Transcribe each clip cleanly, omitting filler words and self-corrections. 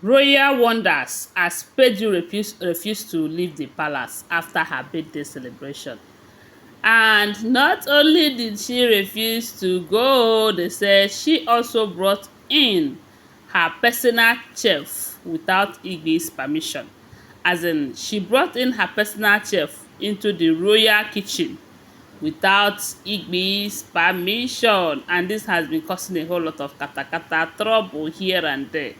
Royal wonders as Peju refused to leave the palace after her birthday celebration. And not only did she refuse to go, they said she also brought in her personal chef without Igbi's permission. As in, she brought in her personal chef into the royal kitchen without Igbi's permission. And this has been causing a whole lot of katakata trouble here and there.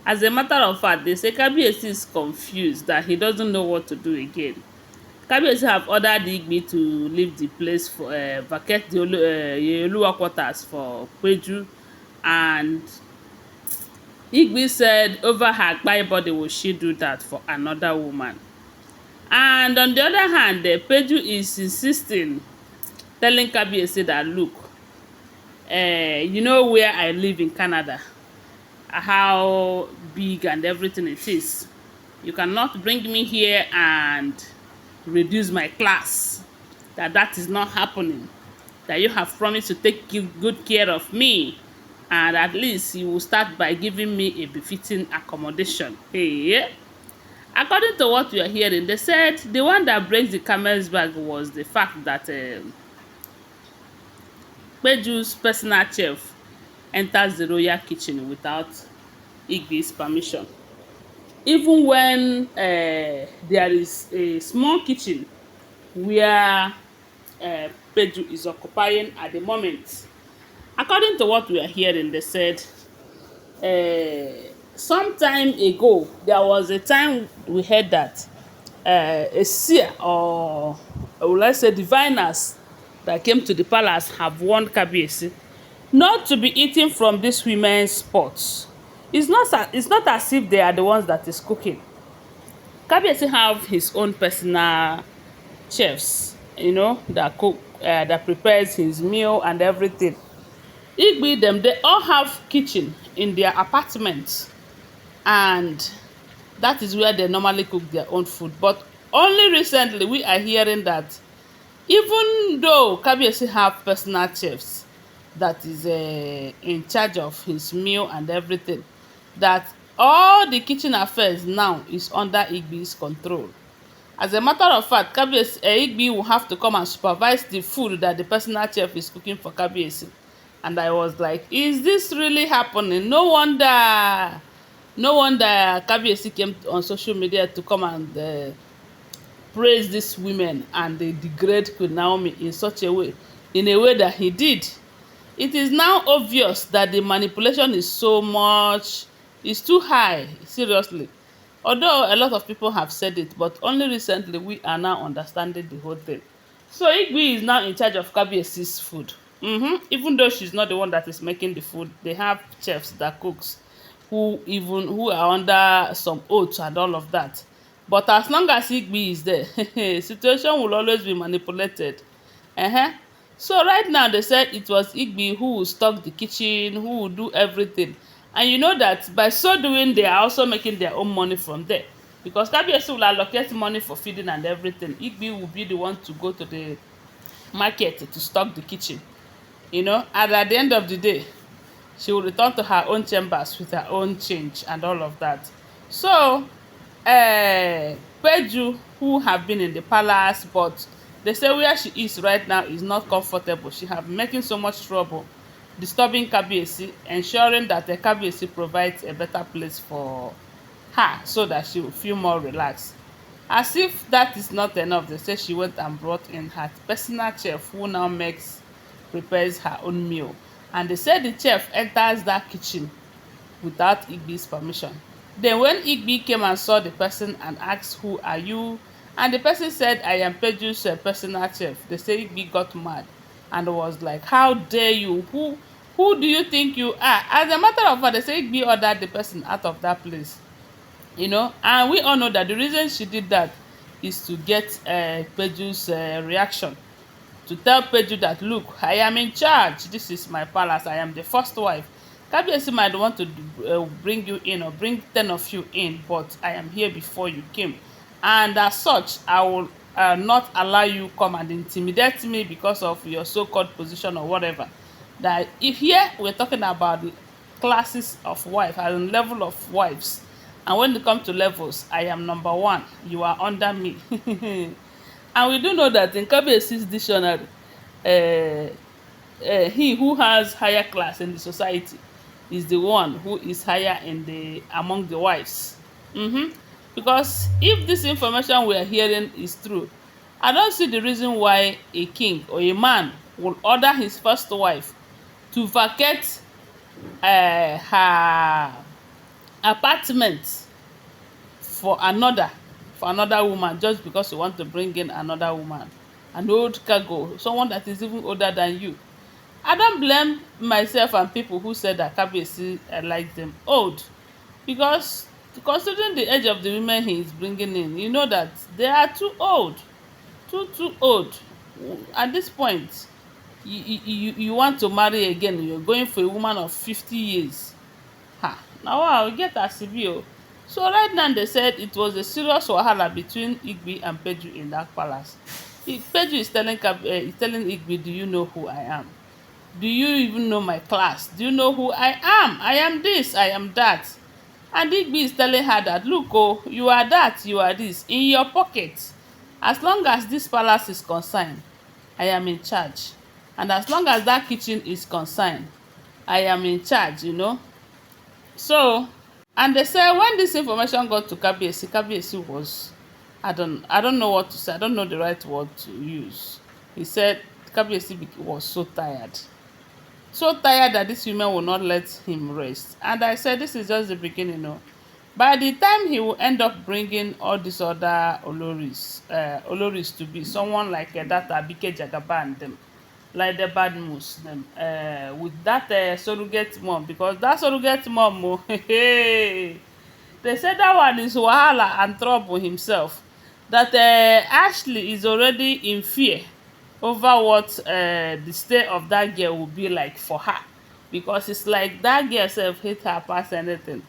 As a matter of fact, they say Kabiyesi is confused that he doesn't know what to do again. Kabiyesi have ordered Igbi to leave the place for vacate the Oluwa quarters for Peju, and Igbi said over her Agba body will she do that for another woman. And on the other hand, Peju is insisting, telling Kabiyesi that look, you know where I live in Canada, how big and everything it is. You cannot bring me here and reduce my class. That is not happening. That you have promised to take good care of me, and at least you will start by giving me a befitting accommodation. Hey, according to what we are hearing, they said the one that breaks the camel's back was the fact that Peju's personal chef enters the royal kitchen without Igbi's permission. Even when there is a small kitchen where Peju is occupying at the moment. According to what we are hearing, they said some time ago, there was a time we heard that a seer or let's say diviners that came to the palace have warned Kabiyesi not to be eating from these women's pots. It's not as if they are the ones that is cooking. Kabiyesi have his own personal chefs, you know, that cook, that prepares his meal and everything. Igbi them, they all have kitchen in their apartments, and that is where they normally cook their own food. But only recently we are hearing that even though Kabiyesi have personal chefs that is in charge of his meal and everything, that all the kitchen affairs now is under Igbi's control. As a matter of fact, Kabiyesi Igbi will have to come and supervise the food that the personal chef is cooking for Kabiyesi. And I was like, is this really happening? No wonder Kabiyesi came on social media to come and praise these women, and they degrade Queen Naomi in a way that he did. It is now obvious that the manipulation is is too high, seriously. Although a lot of people have said it, but only recently we are now understanding the whole thing. So Igbi is now in charge of Kabiyesi's food. Even though she's not the one that is making the food, they have chefs that cooks who are under some oaths and all of that. But as long as Igbi is there, situation will always be manipulated. So right now they said it was Igbi who will stock the kitchen, who will do everything. And you know that by so doing, they are also making their own money from there. Because Kabiyesi will allocate money for feeding and everything. Igbi will be the one to go to the market to stock the kitchen. And at the end of the day, she will return to her own chambers with her own change and all of that. So, Peju, who have been in the palace, but they say where she is right now is not comfortable. She have been making so much trouble, disturbing Kabiyesi, ensuring that the Kabiyesi provides a better place for her so that she will feel more relaxed. As if that is not enough, they say she went and brought in her personal chef who now prepares her own meal. And they said the chef enters that kitchen without Igbi's permission. Then when Igbi came and saw the person and asked, "Who are you?" and the person said, "I am Peju's personal chef," they say Igbi got mad and was like, "How dare you? Who do you think you are?" As a matter of fact, they say Igbi ordered the person out of that place. And we all know that the reason she did that is to get Peju's reaction, to tell Peju that, look, I am in charge. This is my palace. I am the first wife. Kabiyesi might want to bring you in or bring 10 of you in, but I am here before you came. And as such, I will not allow you come and intimidate me because of your so-called position or whatever. That if here we're talking about the classes of wife and level of wives, And when it comes to levels, I am number one. You are under me. And we do know that in Kabiyesi's dictionary, he who has higher class in the society is the one who is higher in the among the wives. Because if this information we are hearing is true, I don't see the reason why a king or a man will order his first wife to vacate her apartment for another woman, just because you want to bring in another woman, an old cargo, someone that is even older than you. I don't blame myself and people who said that Kabiyesi likes them old, because considering the age of the women he is bringing in, you know that they are too old, too old. At this point, you want to marry again, you're going for a woman of 50 years. Now wow, we get as e be o. So right now they said it was a serious wahala between Igbi and Peju in that palace. Peju is telling Igbi, do you know who I am? Do you even know my class? Do you know who I am? I am this, I am that. And Igbi is telling her that, look, oh, you are that, you are this, in your pocket. As long as this palace is concerned, I am in charge. And as long as that kitchen is concerned, I am in charge, you know. So, and they say when this information got to Kabiyesi was, I don't know what to say, I don't know the right word to use. He said Kabiyesi was so tired. So tired that these women will not let him rest. And I said, this is just the beginning, no. By the time he will end up bringing all these other oloris to be someone like that Abike Jagaba and them, like the bad Muslim, with that surrogate mom, because that surrogate mom, oh, they said that one is wahala and trouble himself. That Ashley is already in fear over what the stay of that girl will be like for her, because it's like that girl self hate her past anything.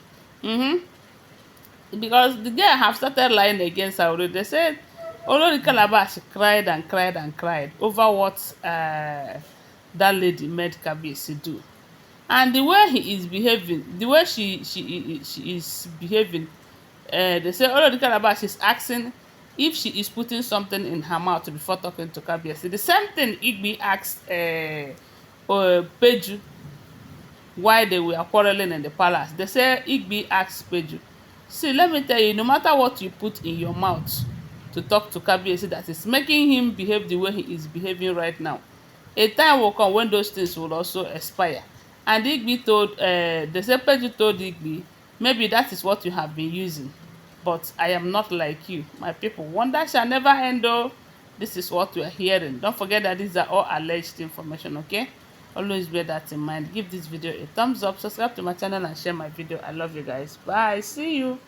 Because the girl have started lying against her already. They said Olori Calabash cried and cried and cried over what that lady made Kabiyesi do. And the way he is behaving, the way she is behaving, they say Olori Calabash is asking if she is putting something in her mouth before talking to Kabiyesi. The same thing Igbi asked Peju why they were quarreling in the palace. They say Igbi asked Peju, see, let me tell you, no matter what you put in your mouth to talk to Kabiyesi that is making him behave the way he is behaving right now, a time will come when those things will also expire. And Igbi told, they say Peju told Igbi, maybe that is what you have been using, but I am not like you. My people, wonder shall never end, oh. This is what we are hearing. Don't forget that these are all alleged information, okay? Always bear that in mind. Give this video a thumbs up, subscribe to my channel, and share my video. I love you guys. Bye. See you.